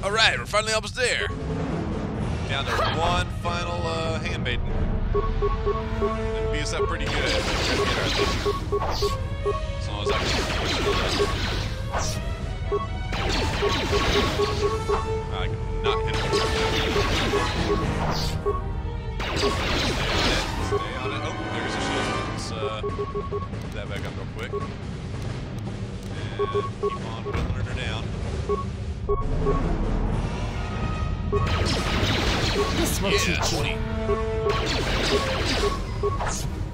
Alright, we're finally almost there. Down to one final Handmaiden. It'd beat us up pretty good. As long as I cannot hit him. Stay on it. Oh, there's a shield. Let's put that back up real quick. And keep on whittling her down. This will teach you.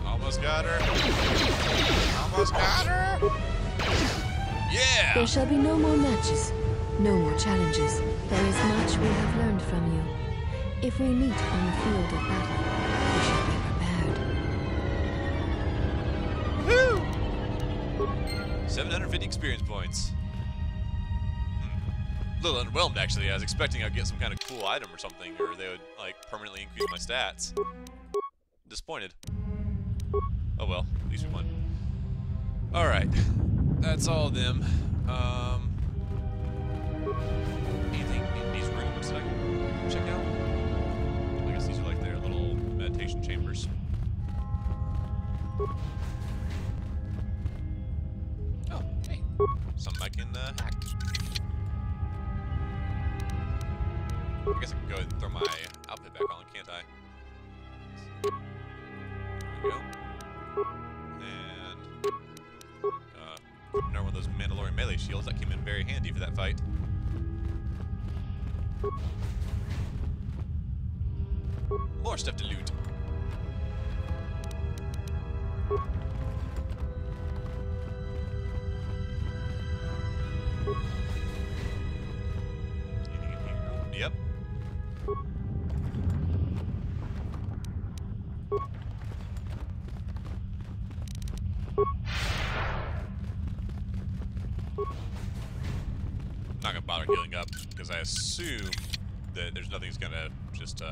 Almost got her. Almost got her. Yeah. There shall be no more matches, no more challenges. There is much we have learned from you. If we meet on the field of battle, we should be prepared. Woo! 750 experience points. A little underwhelmed, actually. I was expecting I'd get some kind of cool item or something, or they would, like, permanently increase my stats. Disappointed. Oh well, at least we won. Alright. That's all of them. Anything in these rooms that I can check out? I guess these are like their little meditation chambers. Oh, hey. Something I can hack. I guess I can go ahead and throw my outfit back on, can't I? There we go. And another one of those Mandalorian melee shields that came in very handy for that fight. More stuff to loot. Yep. Not gonna bother healing up because I assume that there's nothing that's gonna just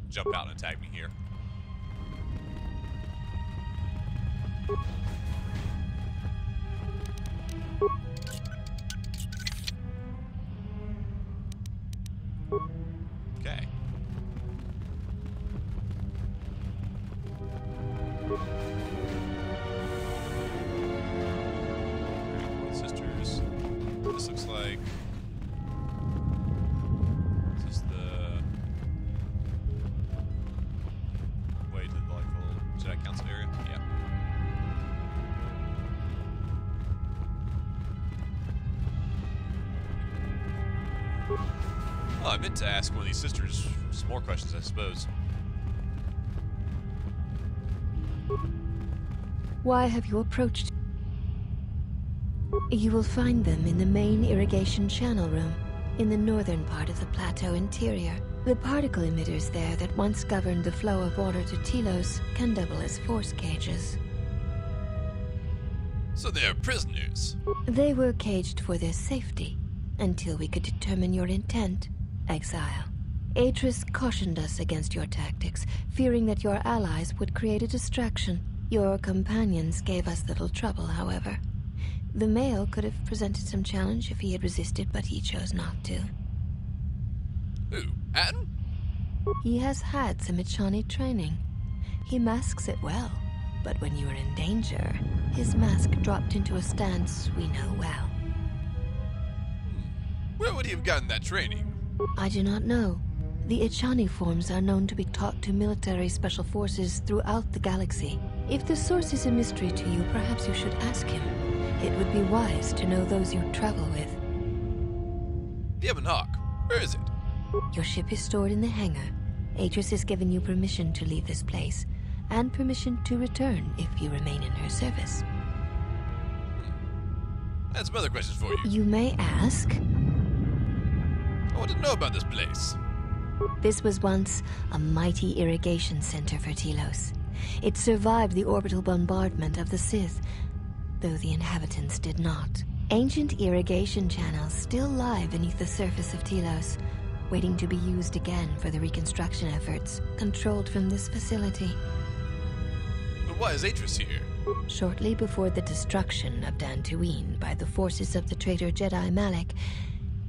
jump out and attack me here. Okay. Sisters. This looks like. Is this the way to the like little Jedi council area? Yeah. Oh, I meant to ask one of these sisters some more questions, I suppose. Why have you approached? You will find them in the main irrigation channel room, in the northern part of the plateau interior. The particle emitters there that once governed the flow of water to Telos can double as force cages. So they're prisoners. They were caged for their safety, until we could determine your intent, exile. Atris cautioned us against your tactics, fearing that your allies would create a distraction. Your companions gave us little trouble, however. The male could have presented some challenge if he had resisted, but he chose not to. Who? Atten? He has had some Ichani training. He masks it well, but when you are in danger, his mask dropped into a stance we know well. Where would he have gotten that training? I do not know. The Ichani forms are known to be taught to military special forces throughout the galaxy. If the source is a mystery to you, perhaps you should ask him. It would be wise to know those you travel with. Deepening Hawk, where is it? Your ship is stored in the hangar. Atris has given you permission to leave this place, and permission to return if you remain in her service. I had some other questions for you. You may ask. I want to know about this place. This was once a mighty irrigation center for Telos. It survived the orbital bombardment of the Sith, though the inhabitants did not. Ancient irrigation channels still lie beneath the surface of Telos, waiting to be used again for the reconstruction efforts, controlled from this facility. But why is Atris here? Shortly before the destruction of Dantooine by the forces of the traitor Jedi Malak,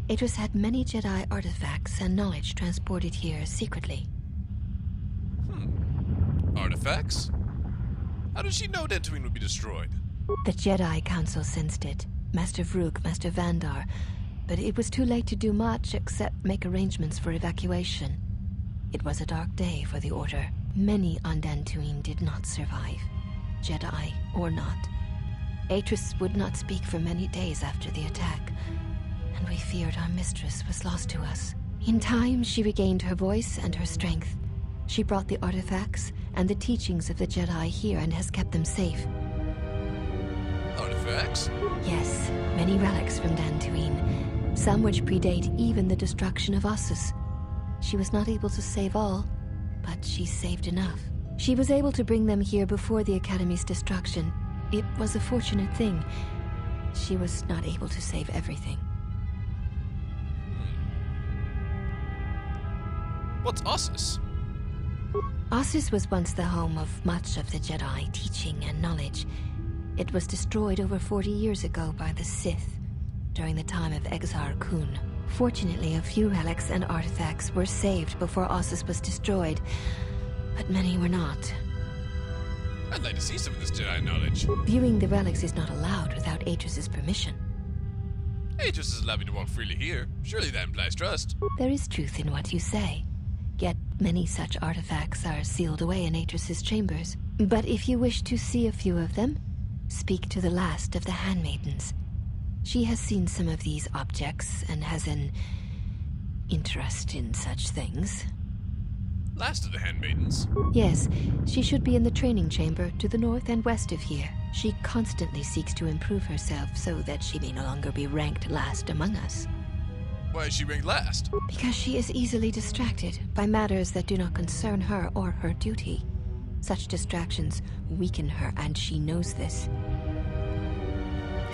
Atris had many Jedi artifacts and knowledge transported here secretly. Artifacts? How did she know Dantooine would be destroyed? The Jedi Council sensed it. Master Vrook, Master Vandar. But it was too late to do much except make arrangements for evacuation. It was a dark day for the Order. Many on Dantooine did not survive, Jedi or not. Atris would not speak for many days after the attack, and we feared our mistress was lost to us. In time, she regained her voice and her strength. She brought the artifacts and the teachings of the Jedi here and has kept them safe. Artifacts? Yes, many relics from Dantooine, some which predate even the destruction of Ossus. She was not able to save all, but she saved enough. She was able to bring them here before the Academy's destruction. It was a fortunate thing. She was not able to save everything. What's Ossus? Ossus was once the home of much of the Jedi teaching and knowledge. It was destroyed over 40 years ago by the Sith, during the time of Exar Kun. Fortunately, a few relics and artifacts were saved before Ossus was destroyed, but many were not. I'd like to see some of this Jedi knowledge. Viewing the relics is not allowed without Atris's permission. Atris has allowed me to walk freely here. Surely that implies trust. There is truth in what you say. Yet many such artifacts are sealed away in Atris's chambers. But if you wish to see a few of them, speak to the last of the Handmaidens. She has seen some of these objects and has an interest in such things. Last of the Handmaidens? Yes, she should be in the training chamber to the north and west of here. She constantly seeks to improve herself so that she may no longer be ranked last among us. Why is she ranked last? Because she is easily distracted by matters that do not concern her or her duty. Such distractions weaken her, and she knows this.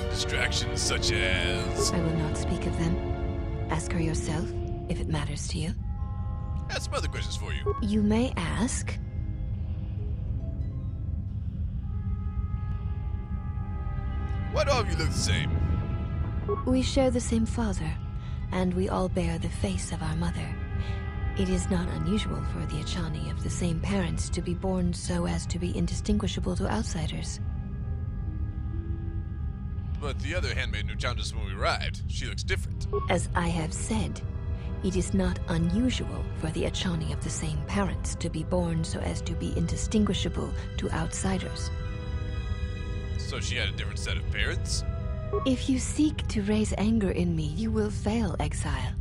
Distractions such as... I will not speak of them. Ask her yourself, if it matters to you. I have some other questions for you. You may ask. Why do all of you look the same? We share the same father, and we all bear the face of our mother. It is not unusual for the Achani of the same parents to be born so as to be indistinguishable to outsiders. But the other handmaiden who challenged us when we arrived, she looks different. As I have said, it is not unusual for the Achani of the same parents to be born so as to be indistinguishable to outsiders. So she had a different set of parents? If you seek to raise anger in me, you will fail, Exile.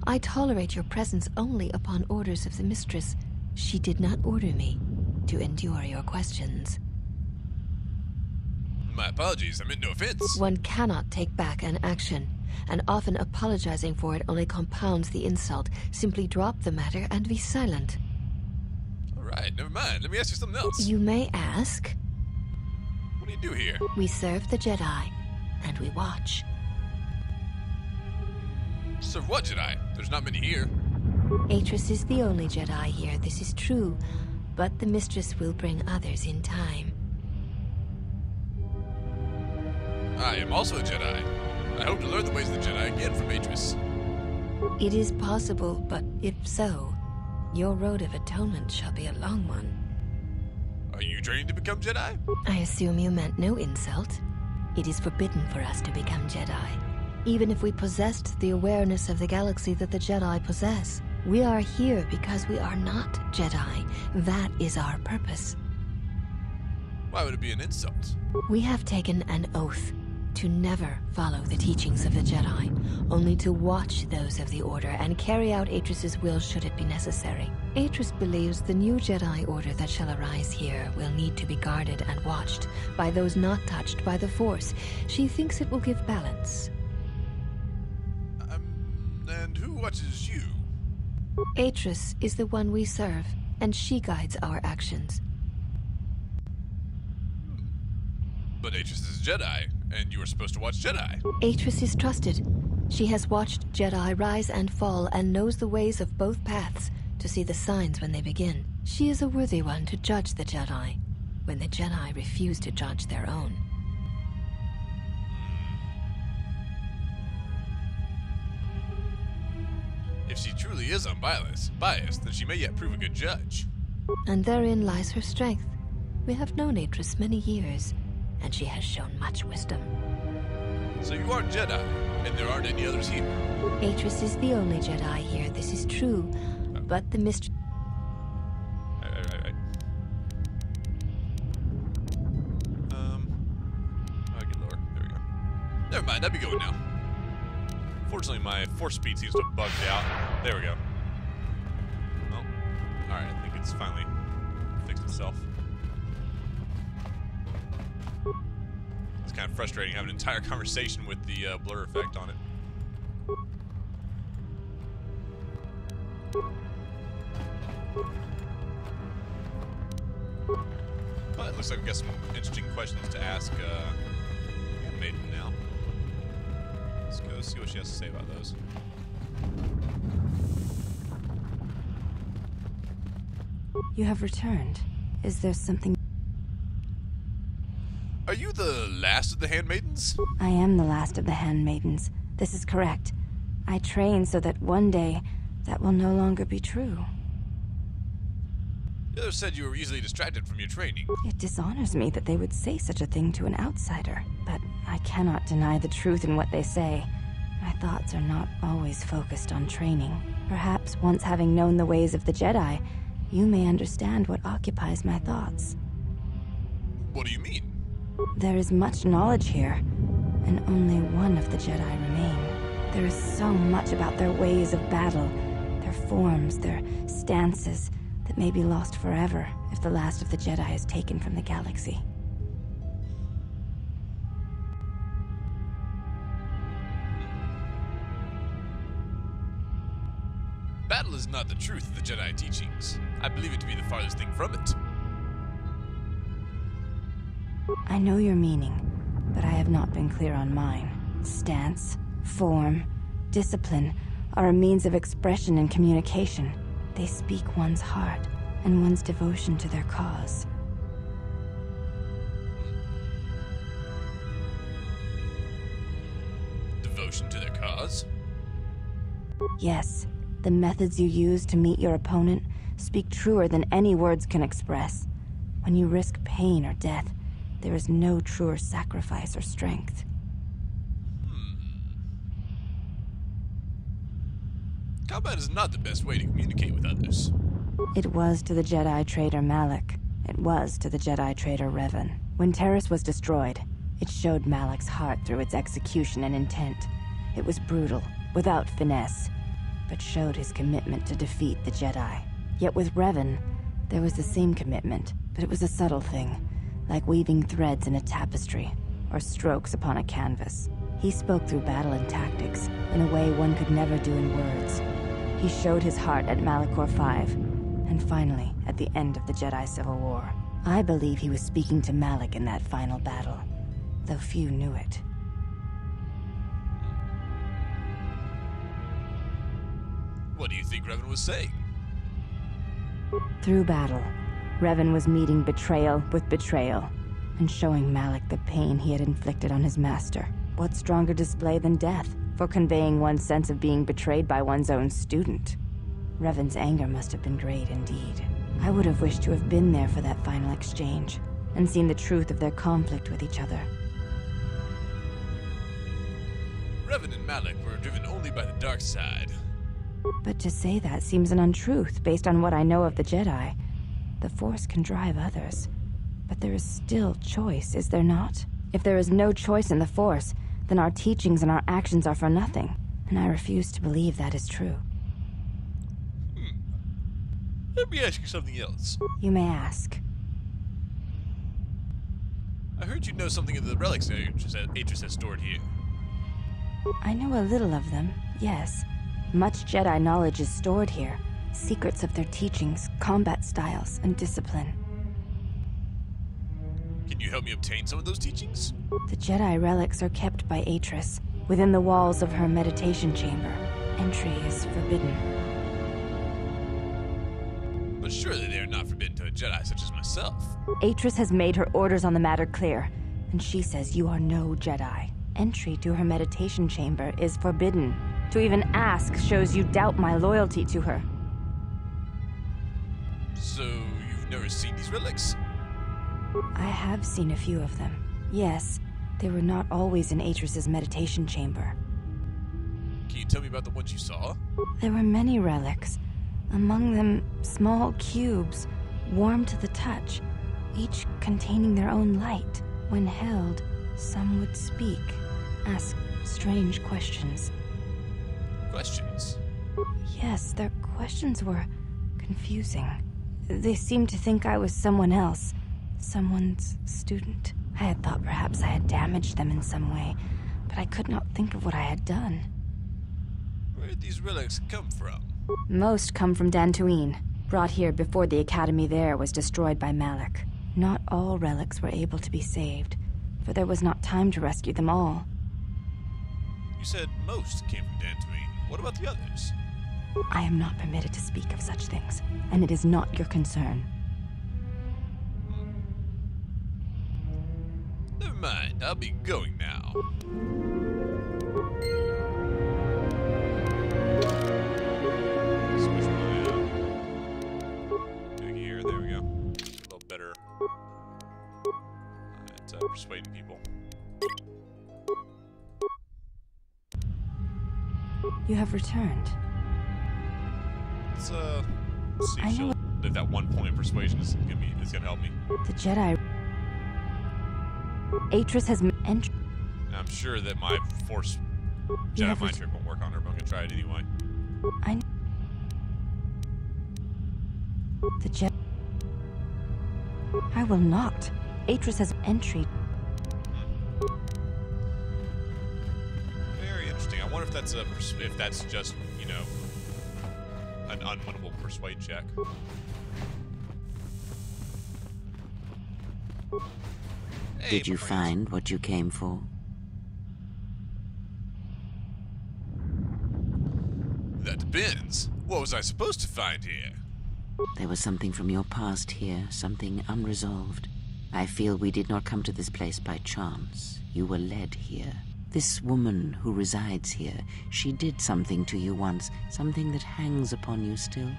I tolerate your presence only upon orders of the mistress. She did not order me to endure your questions. My apologies, I meant no offense. One cannot take back an action, and often apologizing for it only compounds the insult. Simply drop the matter and be silent. Alright, never mind. Let me ask you something else. You may ask. What do you do here? We serve the Jedi, and we watch. Serve what Jedi? There's not many here. Atris is the only Jedi here, this is true, but the mistress will bring others in time. I am also a Jedi. I hope to learn the ways of the Jedi again from Atris. It is possible, but if so, your road of atonement shall be a long one. Are you training to become Jedi? I assume you meant no insult. It is forbidden for us to become Jedi. Even if we possessed the awareness of the galaxy that the Jedi possess, we are here because we are not Jedi. That is our purpose. Why would it be an insult? We have taken an oath to never follow the teachings of the Jedi, only to watch those of the Order and carry out Atris's will should it be necessary. Atris believes the new Jedi Order that shall arise here will need to be guarded and watched by those not touched by the Force. She thinks it will give balance. And who watches you? Atris is the one we serve, and she guides our actions. But Atris is a Jedi, and you are supposed to watch Jedi. Atris is trusted. She has watched Jedi rise and fall and knows the ways of both paths to see the signs when they begin. She is a worthy one to judge the Jedi, when the Jedi refuse to judge their own. If she truly is unbiased, then she may yet prove a good judge. And therein lies her strength. We have known Atris many years, and she has shown much wisdom. So you are Jedi, and there aren't any others here. Atris is the only Jedi here, this is true. Oh. But the mystery... Right. I get lower. There we go. Never mind, I'd be going now. Fortunately, my force speed seems to have bugged out. There we go. Well, alright, I think it's finally fixed itself. It's kind of frustrating having an entire conversation with the blur effect on it. But it looks like we've got some interesting questions to ask Handmaiden now. Let's go see what she has to say about those. You have returned. Is there something... Are you the last of the Handmaidens? I am the last of the Handmaidens. This is correct. I train so that one day that will no longer be true. The others said you were easily distracted from your training. It dishonors me that they would say such a thing to an outsider, but I cannot deny the truth in what they say. My thoughts are not always focused on training. Perhaps once having known the ways of the Jedi, you may understand what occupies my thoughts. What do you mean? There is much knowledge here, and only one of the Jedi remain. There is so much about their ways of battle, their forms, their stances, that may be lost forever if the last of the Jedi is taken from the galaxy. Battle is not the truth of the Jedi teachings. I believe it to be the farthest thing from it. I know your meaning, but I have not been clear on mine. Stance, form, discipline are a means of expression and communication. They speak one's heart and one's devotion to their cause. Devotion to their cause? Yes, the methods you use to meet your opponent speak truer than any words can express. When you risk pain or death, there is no truer sacrifice or strength. Combat is not the best way to communicate with others. It was to the Jedi traitor Malak. It was to the Jedi traitor Revan. When Terrace was destroyed, it showed Malak's heart through its execution and intent. It was brutal, without finesse, but showed his commitment to defeat the Jedi. Yet with Revan, there was the same commitment, but it was a subtle thing, like weaving threads in a tapestry, or strokes upon a canvas. He spoke through battle and tactics, in a way one could never do in words. He showed his heart at Malachor V, and finally, at the end of the Jedi Civil War. I believe he was speaking to Malak in that final battle, though few knew it. What do you think Revan was saying? Through battle, Revan was meeting betrayal with betrayal, and showing Malak the pain he had inflicted on his master. What stronger display than death for conveying one's sense of being betrayed by one's own student? Revan's anger must have been great indeed. I would have wished to have been there for that final exchange, and seen the truth of their conflict with each other. Revan and Malak were driven only by the dark side. But to say that seems an untruth based on what I know of the Jedi. The Force can drive others, but there is still choice, is there not? If there is no choice in the Force, then our teachings and our actions are for nothing, and I refuse to believe that is true. Let me ask you something else. You may ask. I heard you know something of the relics Atris has stored here. I know a little of them, yes. Much Jedi knowledge is stored here. Secrets of their teachings, combat styles, and discipline. Can you help me obtain some of those teachings? The Jedi relics are kept by Atris, within the walls of her meditation chamber. Entry is forbidden. But surely they are not forbidden to a Jedi such as myself. Atris has made her orders on the matter clear, and she says you are no Jedi. Entry to her meditation chamber is forbidden. To even ask shows you doubt my loyalty to her. So, you've never seen these relics? I have seen a few of them. Yes, they were not always in Atris's meditation chamber. Can you tell me about the ones you saw? There were many relics. Among them, small cubes, warm to the touch, each containing their own light. When held, some would speak, ask strange questions. Questions? Yes, their questions were confusing. They seemed to think I was someone else, someone's student. I had thought perhaps I had damaged them in some way, but I could not think of what I had done. Where did these relics come from? Most come from Dantooine, brought here before the academy there was destroyed by Malak. Not all relics were able to be saved, for there was not time to rescue them all. You said most came from Dantooine. What about the others? I am not permitted to speak of such things, and it is not your concern. Never mind, I'll be going now. Switch my gear, there we go. A little better at persuading people. You have returned. Let's see if she'll, if that 1 point of persuasion is gonna help me. The Jedi... Atris has entered... I'm sure that my Force Jedi mind trick won't work on her, but I'm gonna try it anyway. The Jedi... I will not. Atris has entry. Very interesting. I wonder if that's if that's just, you know, an unwinnable persuade check. Hey, did you find what you came for? That depends. What was I supposed to find here? There was something from your past here, something unresolved. I feel we did not come to this place by chance. You were led here. This woman who resides here, she did something to you once, something that hangs upon you still.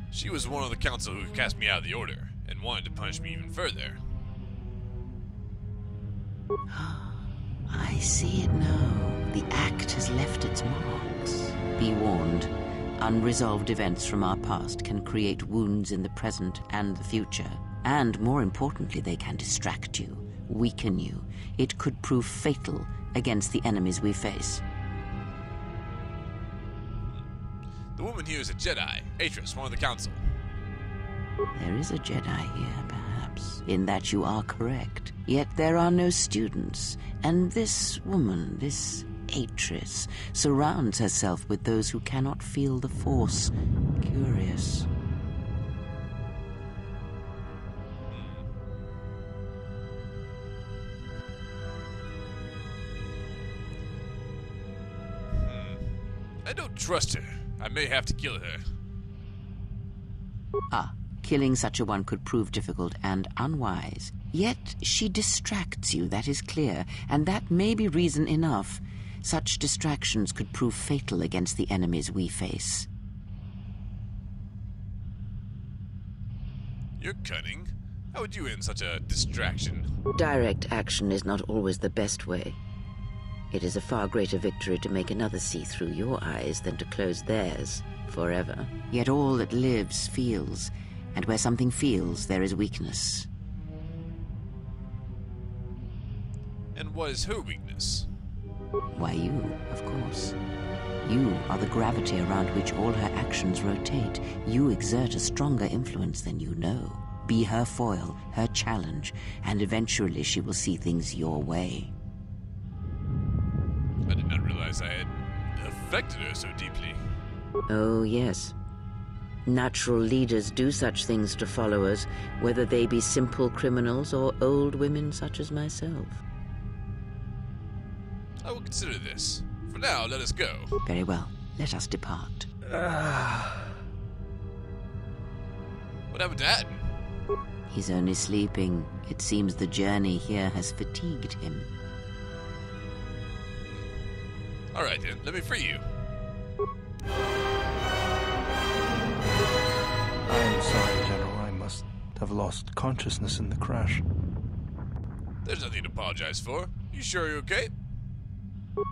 She was one of the council who cast me out of the order, and wanted to punish me even further. I see it now. The act has left its marks. Be warned, unresolved events from our past can create wounds in the present and the future. And more importantly, they can distract you, weaken you. It could prove fatal against the enemies we face. The woman here is a Jedi, Atris, one of the council. There is a Jedi here, perhaps, in that you are correct. Yet there are no students, and this woman, this Atris, surrounds herself with those who cannot feel the Force. Curious. I don't trust her. I may have to kill her. Killing such a one could prove difficult and unwise. Yet she distracts you, that is clear, and that may be reason enough. Such distractions could prove fatal against the enemies we face. You're cunning. How would you end such a distraction? Direct action is not always the best way. It is a far greater victory to make another see through your eyes than to close theirs forever. Yet all that lives feels, and where something feels, there is weakness. And what is her weakness? Why, you, of course. You are the gravity around which all her actions rotate. You exert a stronger influence than you know. Be her foil, her challenge, and eventually she will see things your way. I did not realize I had affected her so deeply. Oh, yes. Natural leaders do such things to followers, whether they be simple criminals or old women such as myself. I will consider this. For now, let us go. Very well. Let us depart. What happened to Hatton? He's only sleeping. It seems the journey here has fatigued him. Alright then, let me free you. I am sorry, General. I must have lost consciousness in the crash. There's nothing to apologize for. You sure you're okay?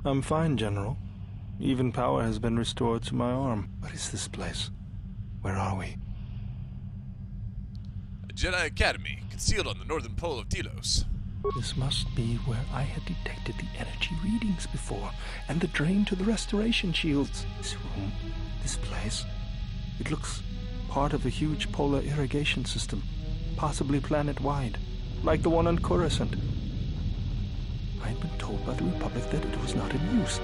I'm fine, General. Even power has been restored to my arm. What is this place? Where are we? A Jedi Academy, concealed on the northern pole of Telos. This must be where I had detected the energy readings before, and the drain to the restoration shields. This room, this place, it looks part of a huge polar irrigation system, possibly planet-wide, like the one on Coruscant. I had been told by the Republic that it was not in use.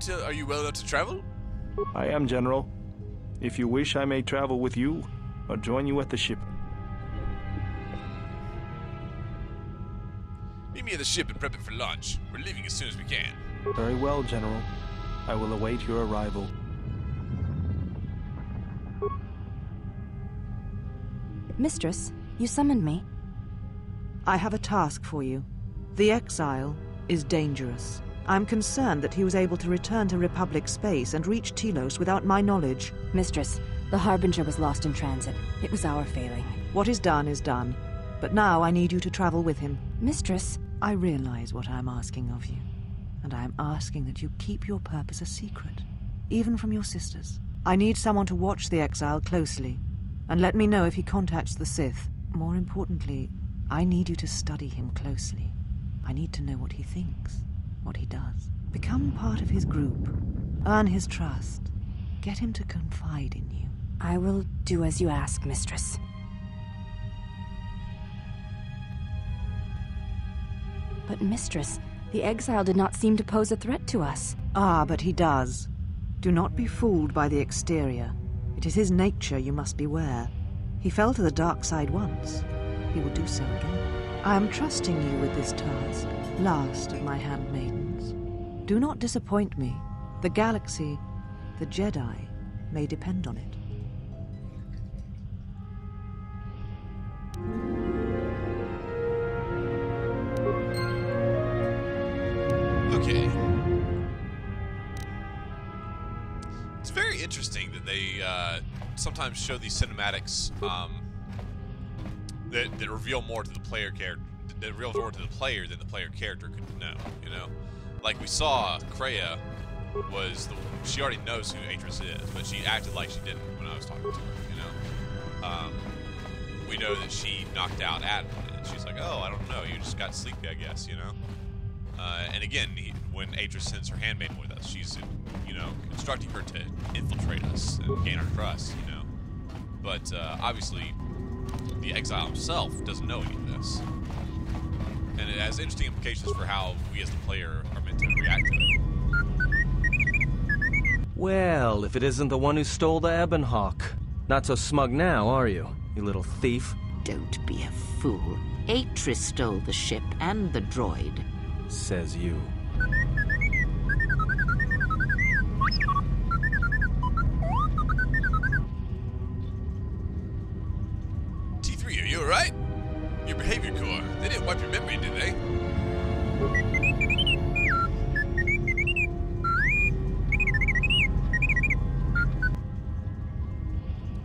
Are you well enough to travel? I am, General. If you wish, I may travel with you, or join you at the ship. Meet me at the ship and prep it for launch. We're leaving as soon as we can. Very well, General. I will await your arrival. Mistress, you summoned me. I have a task for you. The Exile is dangerous. I'm concerned that he was able to return to Republic space and reach Telos without my knowledge. Mistress, the Harbinger was lost in transit. It was our failing. What is done. But now I need you to travel with him. Mistress, I realize what I'm asking of you, and I am asking that you keep your purpose a secret, even from your sisters. I need someone to watch the Exile closely, and let me know if he contacts the Sith. More importantly, I need you to study him closely. I need to know what he thinks, what he does. Become part of his group. Earn his trust. Get him to confide in you. I will do as you ask, Mistress. But, Mistress, the Exile did not seem to pose a threat to us. Ah, but he does. Do not be fooled by the exterior. It is his nature you must beware. He fell to the dark side once. He will do so again. I am trusting you with this task, last of my handmaidens. Do not disappoint me. The galaxy, the Jedi, may depend on it. Okay. It's very interesting that they sometimes show these cinematics that reveal more to the player character, that reveal more to the player than the player character could know. You know, like we saw Kreia she already knows who Atris is, but she acted like she didn't when I was talking to her. You know, we know that she knocked out Adam, and she's like, "Oh, I don't know, you just got sleepy, I guess." You know. And again, when Atris sends her handmaiden with us, she's, you know, instructing her to infiltrate us and gain our trust, you know. But obviously, the Exile himself doesn't know any of this. And it has interesting implications for how we as the player are meant to react to it. Well, if it isn't the one who stole the Ebon Hawk. Not so smug now, are you, you little thief? Don't be a fool. Atris stole the ship and the droid. Says you. T3, are you alright? Your behavior core, they didn't wipe your memory, did they?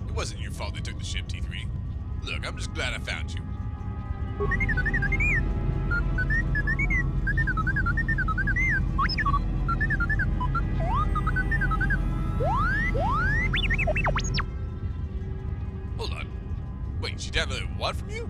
It wasn't your fault they took the ship, T3. Look, I'm just glad I found you. Hold on. Wait, she downloaded what from you?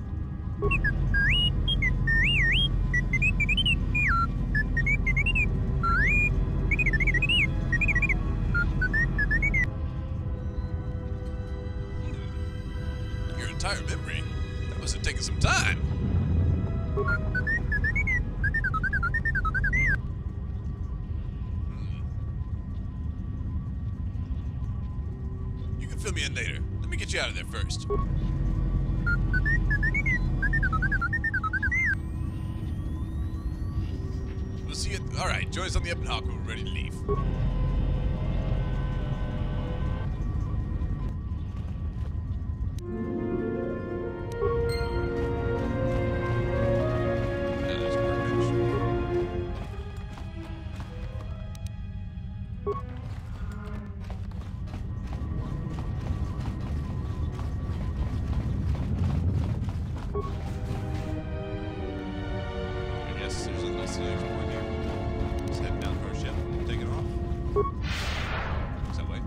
Your entire memory? That must have taken some time. You can fill me in later. Let me get you out of there first. We'll see you. Alright, join us on the Ebon Hawk when we're ready to leave. constantly exploring here. Just heading down to our ship, taking off. Looks that way.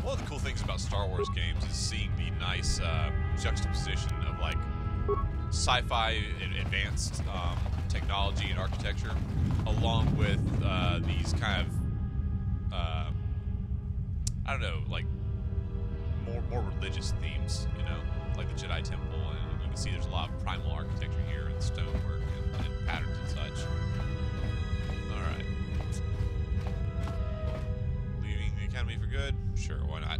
One of the cool things about Star Wars games is seeing the nice juxtaposition of like sci-fi and advanced technology and architecture, along with these kind of I don't know, like more religious themes, you know, like the Jedi Temple, and you can see there's a lot of primal architecture here and stonework and patterns and such. All right, leaving the Academy for good? Sure, why not?